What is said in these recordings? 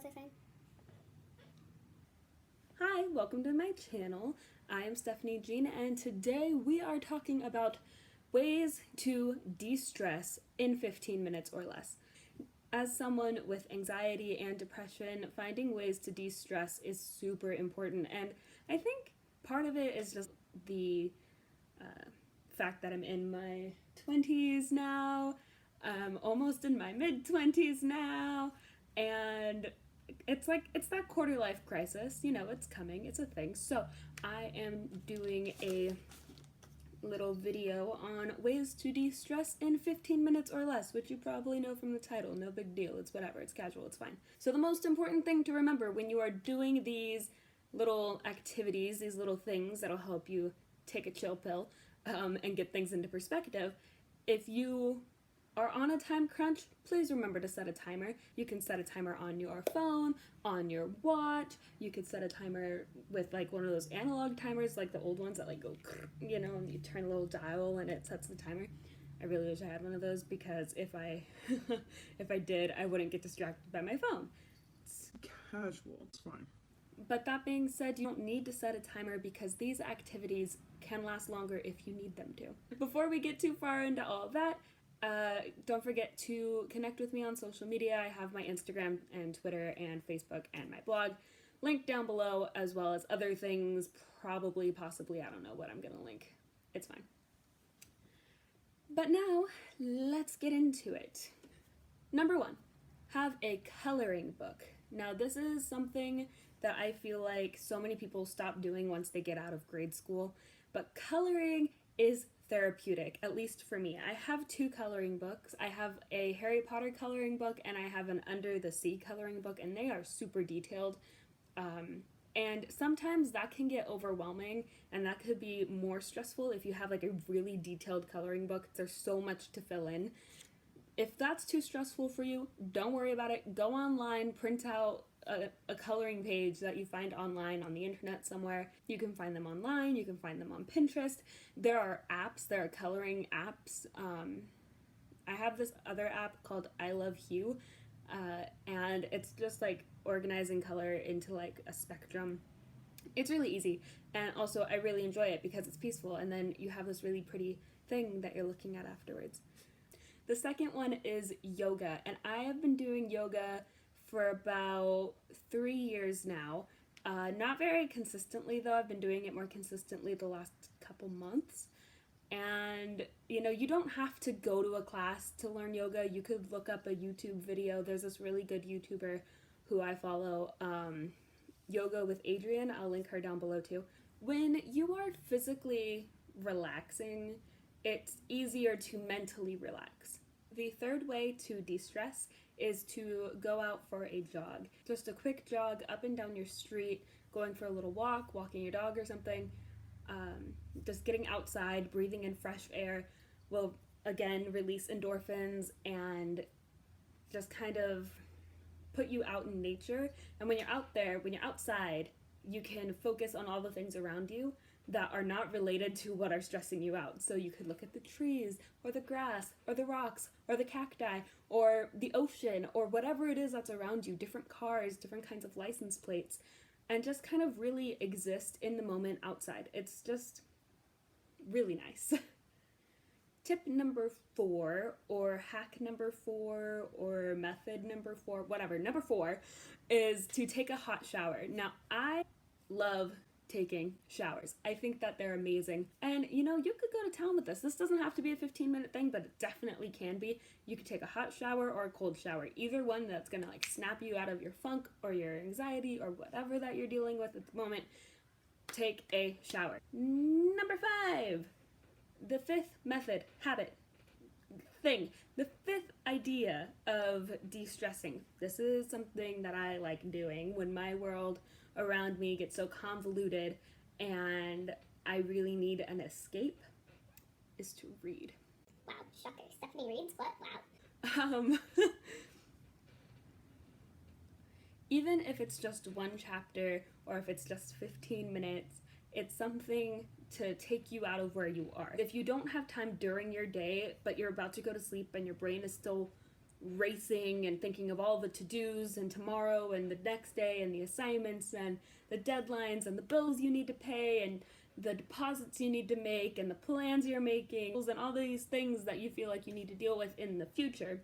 was I saying? Hi, welcome to my channel. I am Stephanie Jean, and today we are talking about ways to de-stress in 15 minutes or less. As someone with anxiety and depression, finding ways to de-stress is super important, and I think part of it is just the fact that I'm in my 20s now, almost in my mid-20s now, and it's that quarter life crisis, you know, it's coming, it's a thing. So I am doing a little video on ways to de-stress in 15 minutes or less, which you probably know from the title. No big deal, it's whatever, it's casual, it's fine. So the most important thing to remember when you are doing these little activities, these little things that'll help you take a chill pill and get things into perspective, if you are on a time crunch, please remember to set a timer. You can set a timer on your phone, on your watch. You could set a timer with like one of those analog timers, like the old ones that like go, you know, and you turn a little dial and it sets the timer. I really wish I had one of those because if I did, I wouldn't get distracted by my phone. It's casual, it's fine. But that being said, you don't need to set a timer because these activities can last longer if you need them to. Before we get too far into all of that, don't forget to connect with me on social media. I have my Instagram and Twitter and Facebook and my blog linked down below, as well as other things, possibly, I don't know what I'm gonna link. It's fine. But now, let's get into it. Number 1, have a coloring book. Now this is something that I feel like so many people stop doing once they get out of grade school, but coloring is therapeutic, at least for me. I have 2 coloring books. I have a Harry Potter coloring book and I have an Under the Sea coloring book, and they are super detailed. And sometimes that can get overwhelming, and that could be more stressful if you have like a really detailed coloring book. There's so much to fill in. If that's too stressful for you, don't worry about it. Go online, print out a coloring page that you find online on the internet somewhere. You can find them online, you can find them on Pinterest. There are apps, there are coloring apps. I have this other app called I Love Hue, and it's just like organizing color into like a spectrum. It's really easy, and also I really enjoy it because it's peaceful, and then you have this really pretty thing that you're looking at afterwards. The second one is yoga, and I have been doing yoga for about 3 years now. Not very consistently though. I've been doing it more consistently the last couple months. And you know, you don't have to go to a class to learn yoga. You could look up a YouTube video. There's this really good YouTuber who I follow, Yoga with Adrian. I'll link her down below too. When you are physically relaxing, it's easier to mentally relax. The third way to de-stress is to go out for a jog. Just a quick jog up and down your street, going for a little walk, walking your dog or something. Just getting outside, breathing in fresh air will again release endorphins and just kind of put you out in nature. And when you're out there, when you're outside, you can focus on all the things around you that are not related to what are stressing you out. So you could look at the trees, or the grass, or the rocks, or the cacti, or the ocean, or whatever it is that's around you, different cars, different kinds of license plates, and just kind of really exist in the moment outside. It's just really nice. Tip number 4, or hack number 4, or method number 4, whatever, number 4 is to take a hot shower. Now, I love taking showers. I think that they're amazing. And you know, you could go to town with this. This doesn't have to be a 15-minute thing, but it definitely can be. You could take a hot shower or a cold shower. Either one that's gonna like snap you out of your funk or your anxiety or whatever that you're dealing with at the moment. Take a shower. Number 5. The 5th method, habit, thing. The 5th idea of de-stressing. This is something that I like doing when my world around me gets so convoluted and I really need an escape, is to read. Wow, shocker. Stephanie reads? What? Wow. Even if it's just one chapter or if it's just 15 minutes, it's something to take you out of where you are. If you don't have time during your day, but you're about to go to sleep and your brain is still racing and thinking of all the to-dos and tomorrow and the next day and the assignments and the deadlines and the bills you need to pay and the deposits you need to make and the plans you're making and all these things that you feel like you need to deal with in the future,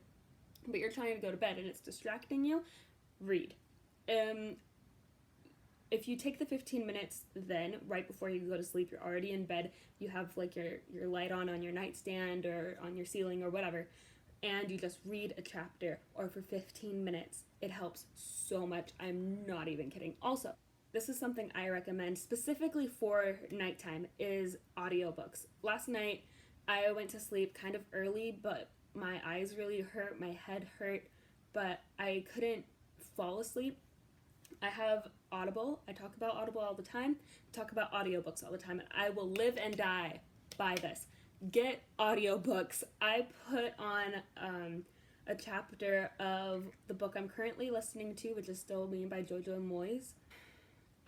but you're trying to go to bed and it's distracting you, read. If you take the 15 minutes then, right before you go to sleep, you're already in bed, you have like your light on your nightstand or on your ceiling or whatever, and you just read a chapter or for 15 minutes. It helps so much. I'm not even kidding. Also, this is something I recommend specifically for nighttime is audiobooks. Last night, I went to sleep kind of early, but my eyes really hurt, my head hurt, but I couldn't fall asleep. I have Audible. I talk about Audible all the time. I talk about audiobooks all the time, and I will live and die by this. Get audiobooks. I put on a chapter of the book I'm currently listening to, which is Still Me by Jojo Moyes.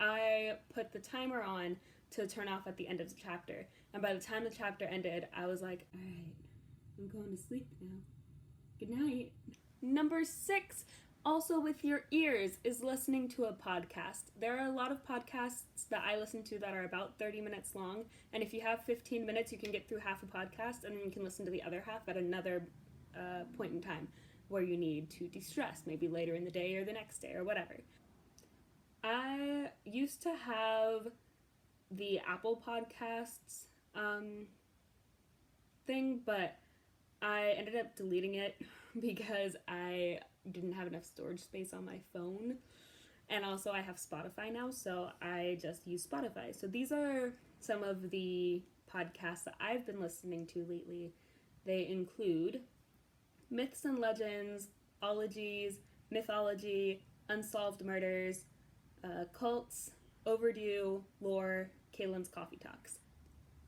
I put the timer on to turn off at the end of the chapter, and by the time the chapter ended, I was like, all right, I'm going to sleep now. Good night. Number 6, also with your ears, is listening to a podcast. There are a lot of podcasts that I listen to that are about 30 minutes long, and if you have 15 minutes, you can get through half a podcast, and then you can listen to the other half at another point in time where you need to de-stress, maybe later in the day or the next day or whatever. I used to have the Apple Podcasts thing, but I ended up deleting it because I didn't have enough storage space on my phone. And also I have Spotify now, so I just use Spotify. So these are some of the podcasts that I've been listening to lately. They include Myths and Legends, Ologies, Mythology, Unsolved Murders, Cults, Overdue, Lore, Kaylin's Coffee Talks.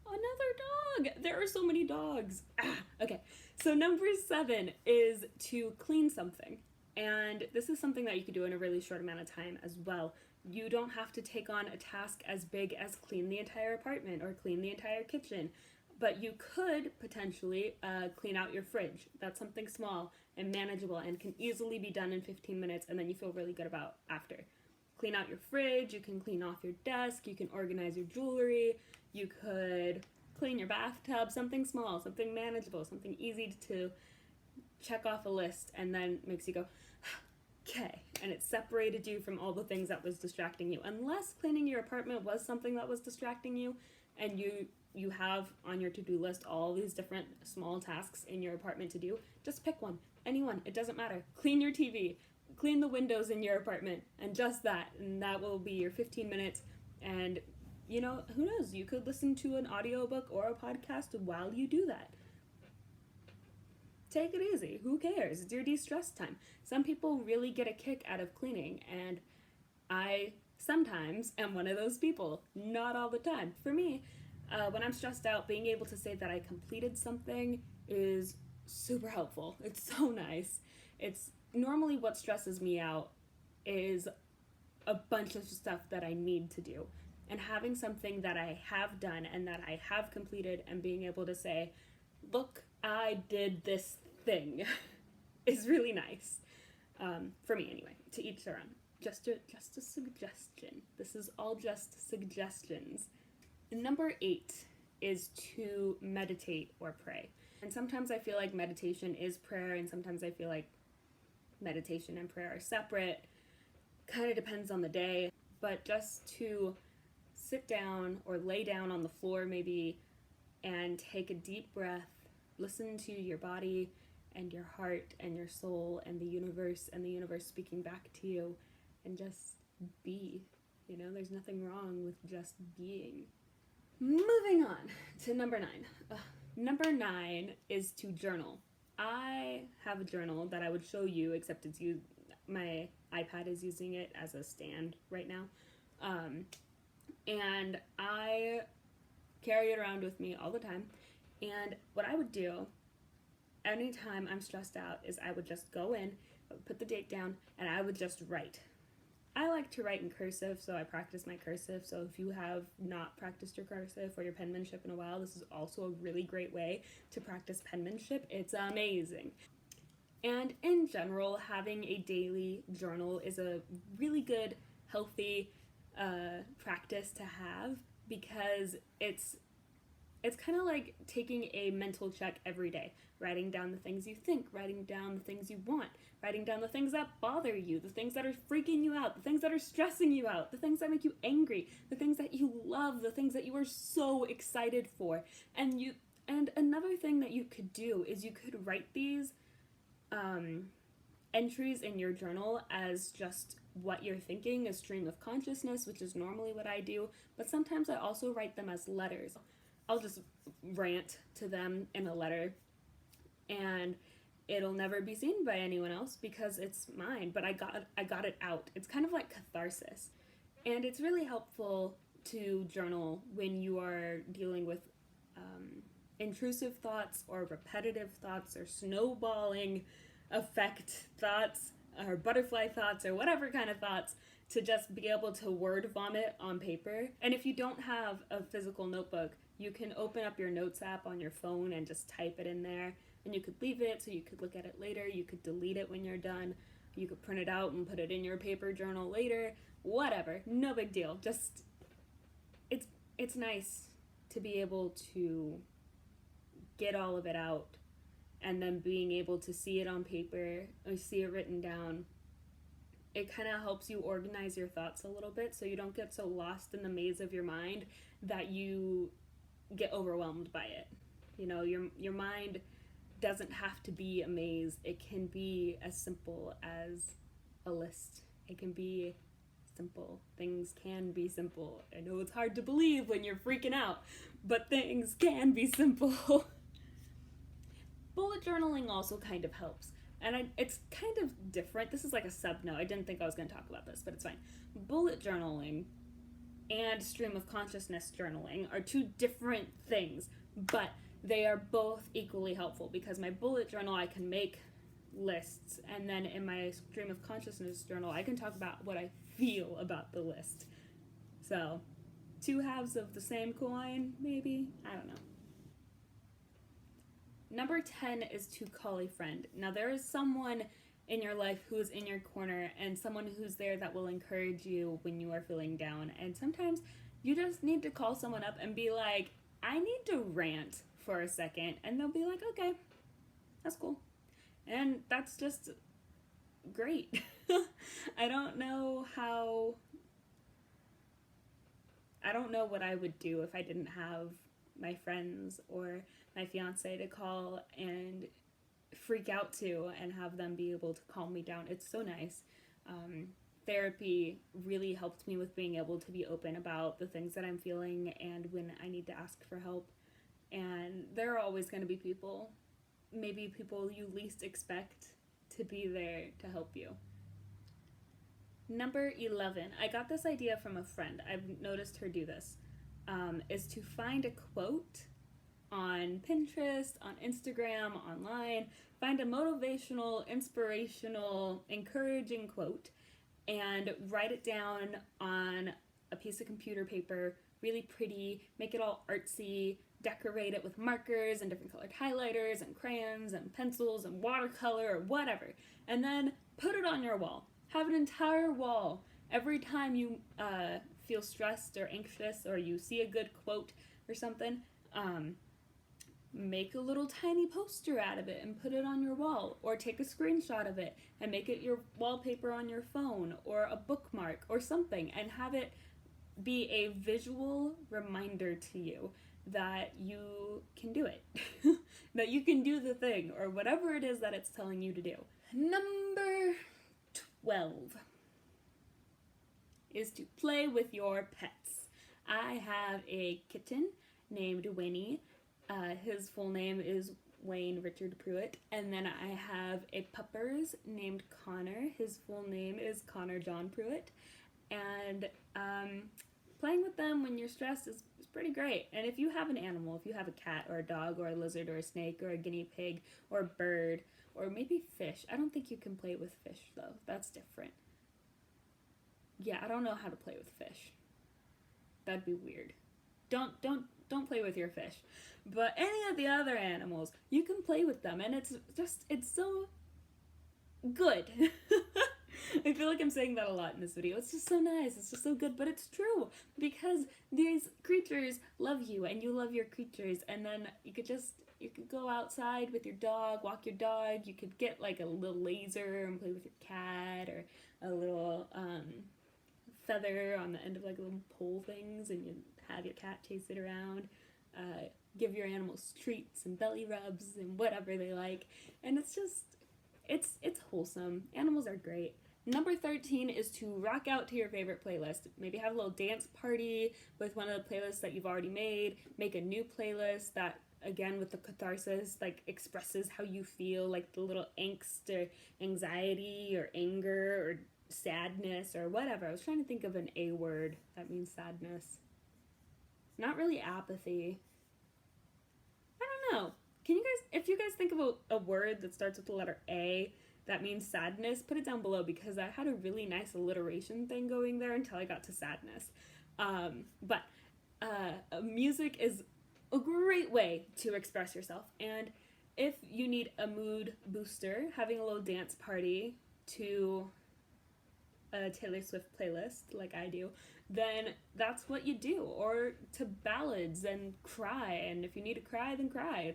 Another dog! There are so many dogs! Okay, so number 7 is to clean something. And this is something that you can do in a really short amount of time as well. You don't have to take on a task as big as clean the entire apartment or clean the entire kitchen. But you could potentially clean out your fridge. That's something small and manageable and can easily be done in 15 minutes, and then you feel really good about after. Clean out your fridge, you can clean off your desk, you can organize your jewelry, you could clean your bathtub, something small, something manageable, something easy to check off a list, and then makes you go, okay, and it separated you from all the things that was distracting you. Unless cleaning your apartment was something that was distracting you, and you have on your to-do list all these different small tasks in your apartment to do, just pick one, anyone, it doesn't matter. Clean your TV, clean the windows in your apartment, and just that, and that will be your 15 minutes, and you know, who knows, you could listen to an audiobook or a podcast while you do that. Take it easy, who cares? It's your de-stress time. Some people really get a kick out of cleaning, and I sometimes am one of those people, not all the time. For me, when I'm stressed out, being able to say that I completed something is super helpful. It's so nice. It's normally what stresses me out is a bunch of stuff that I need to do. And having something that I have done and that I have completed and being able to say, look, I did this thing is really nice. For me anyway, to each their own. Just a suggestion. This is all just suggestions. Number 8 is to meditate or pray. And sometimes I feel like meditation is prayer, and sometimes I feel like meditation and prayer are separate. Kind of depends on the day. But just to sit down or lay down on the floor maybe and take a deep breath, listen to your body and your heart and your soul and the universe speaking back to you, and just be. You know, there's nothing wrong with just being. Moving on to number 9. Number 9 is to journal. I have a journal that I would show you, except my iPad is using it as a stand right now. And I carry it around with me all the time. And what I would do anytime I'm stressed out is I would just go in, I would put the date down, and I would just write. I like to write in cursive, so I practice my cursive. So if you have not practiced your cursive or your penmanship in a while, this is also a really great way to practice penmanship. It's amazing. And in general, having a daily journal is a really good, healthy practice to have, because it's kind of like taking a mental check every day, writing down the things you think, writing down the things you want, writing down the things that bother you, the things that are freaking you out, the things that are stressing you out, the things that make you angry, the things that you love, the things that you are so excited for. And another thing that you could do is you could write these entries in your journal as just what you're thinking, a stream of consciousness, which is normally what I do, but sometimes I also write them as letters. I'll just rant to them in a letter, and it'll never be seen by anyone else because it's mine, but I got it out. It's kind of like catharsis. And it's really helpful to journal when you are dealing with intrusive thoughts or repetitive thoughts or snowballing effect thoughts or butterfly thoughts or whatever kind of thoughts, to just be able to word vomit on paper. And if you don't have a physical notebook, you can open up your notes app on your phone and just type it in there, and you could leave it so you could look at it later. You could delete it when you're done. You could print it out and put it in your paper journal later. Whatever, no big deal. Just it's nice to be able to get all of it out, and then being able to see it on paper or see it written down. It kind of helps you organize your thoughts a little bit so you don't get so lost in the maze of your mind that you get overwhelmed by it. You know, your mind doesn't have to be a maze. It can be as simple as a list. It can be simple. Things can be simple. I know it's hard to believe when you're freaking out, but things can be simple. Bullet journaling also kind of helps. And it's kind of different. This is like a sub-note. I didn't think I was going to talk about this, but it's fine. Bullet journaling and stream of consciousness journaling are two different things, but they are both equally helpful, because my bullet journal, I can make lists, and then in my stream of consciousness journal, I can talk about what I feel about the list. So, two halves of the same coin, maybe? I don't know. Number 10 is to call a friend. Now, there is someone in your life who is in your corner, and someone who's there that will encourage you when you are feeling down. And sometimes you just need to call someone up and be like, I need to rant for a second. And they'll be like, okay, that's cool. And that's just great. I don't know what I would do if I didn't have my friends or my fiance to call and freak out to, and have them be able to calm me down. It's so nice. Therapy really helped me with being able to be open about the things that I'm feeling and when I need to ask for help. And there are always going to be people, maybe people you least expect, to be there to help you. Number 11, I got this idea from a friend. I've noticed her do this, is to find a quote on Pinterest, on Instagram, online. Find a motivational, inspirational, encouraging quote and write it down on a piece of computer paper, really pretty, make it all artsy, decorate it with markers and different colored highlighters and crayons and pencils and watercolor or whatever, and then put it on your wall. Have an entire wall. Every time you feel stressed or anxious, or you see a good quote or something, make a little tiny poster out of it and put it on your wall, or take a screenshot of it and make it your wallpaper on your phone or a bookmark or something, and have it be a visual reminder to you that you can do it, that you can do the thing or whatever it is that it's telling you to do. Number 12 is to play with your pets. I have a kitten named Winnie. His full name is Wayne Richard Pruitt. And then I have a puppers named Connor. His full name is Connor John Pruitt. And playing with them when you're stressed is pretty great. And if you have an animal, if you have a cat or a dog or a lizard or a snake or a guinea pig or a bird or maybe fish. I don't think you can play with fish though. That's different. Yeah, I don't know how to play with fish. That'd be weird. Don't play with your fish. But any of the other animals, you can play with them, and it's good. I feel like I'm saying that a lot in this video. It's just so nice. It's just so good, but it's true because these creatures love you and you love your creatures, and then you could go outside with your dog, walk your dog. You could get like a little laser and play with your cat, or a little feather on the end of like little pole things, and you have your cat chase it around. Give your animals treats and belly rubs and whatever they like, and it's wholesome. Animals are great. Number 13 is to rock out to your favorite playlist. Maybe have a little dance party with one of the playlists that you've already made. Make a new playlist that, again, with the catharsis, like expresses how you feel, like the little angst or anxiety or anger or sadness or whatever. I was trying to think of an A word that means sadness. Not really apathy. I don't know. If you guys think of a word that starts with the letter A that means sadness, put it down below, because I had a really nice alliteration thing going there until I got to sadness. But music is a great way to express yourself, and if you need a mood booster, having a little dance party to a Taylor Swift playlist like I do, then that's what you do. Or to ballads and cry, and if you need to cry, then cry.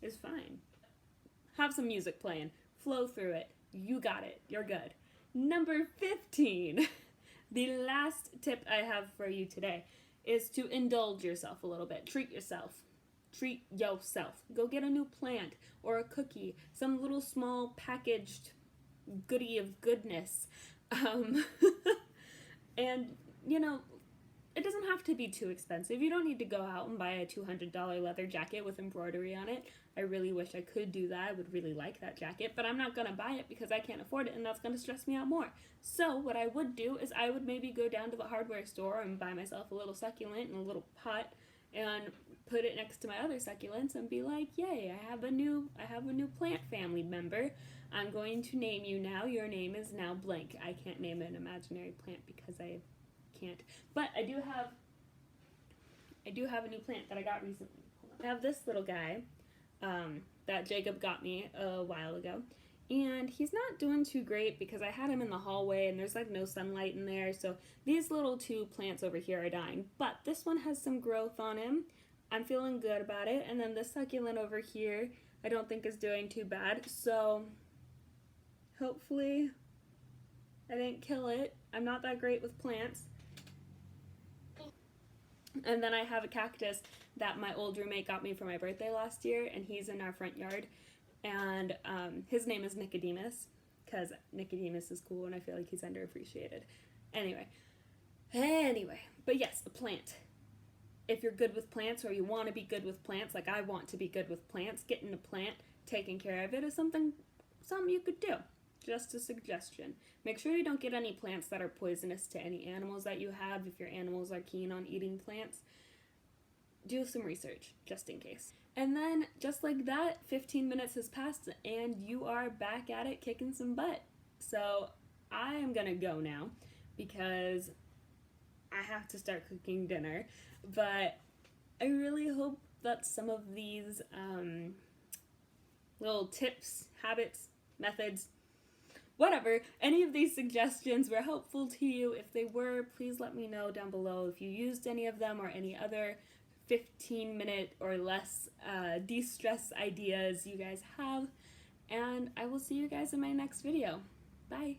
It's fine. Have some music playing. Flow through it. You got it. You're good. Number 15. The last tip I have for you today is to indulge yourself a little bit. Treat yourself. Treat yourself. Go get a new plant or a cookie. Some little small packaged goodie of goodness. And, it doesn't have to be too expensive. You don't need to go out and buy a $200 leather jacket with embroidery on it. I really wish I could do that. I would really like that jacket, but I'm not going to buy it because I can't afford it, and that's going to stress me out more. So what I would do is I would maybe go down to the hardware store and buy myself a little succulent in a little pot and put it next to my other succulents and be like, yay, I have a new plant family member. I'm going to name you now. Your name is now blank. I can't name an imaginary plant because I can't. But I do have a new plant that I got recently. I have this little guy that Jacob got me a while ago, and he's not doing too great because I had him in the hallway and there's like no sunlight in there, so these little two plants over here are dying. But this one has some growth on him. I'm feeling good about it. And then this succulent over here I don't think is doing too bad, so hopefully I didn't kill it. I'm not that great with plants. And then I have a cactus that my old roommate got me for my birthday last year, and he's in our front yard. And his name is Nicodemus, because Nicodemus is cool and I feel like he's underappreciated. Anyway, but yes, a plant. If you're good with plants, or you want to be good with plants, like I want to be good with plants, getting a plant, taking care of it is something you could do. Just a suggestion. Make sure you don't get any plants that are poisonous to any animals that you have. If your animals are keen on eating plants, do some research just in case. And then just like that, 15 minutes has passed and you are back at it kicking some butt. So I am gonna go now because I have to start cooking dinner. But I really hope that some of these little tips, habits, methods, whatever, any of these suggestions were helpful to you. If they were, please let me know down below if you used any of them or any other 15-minute or less de-stress ideas you guys have. And I will see you guys in my next video. Bye!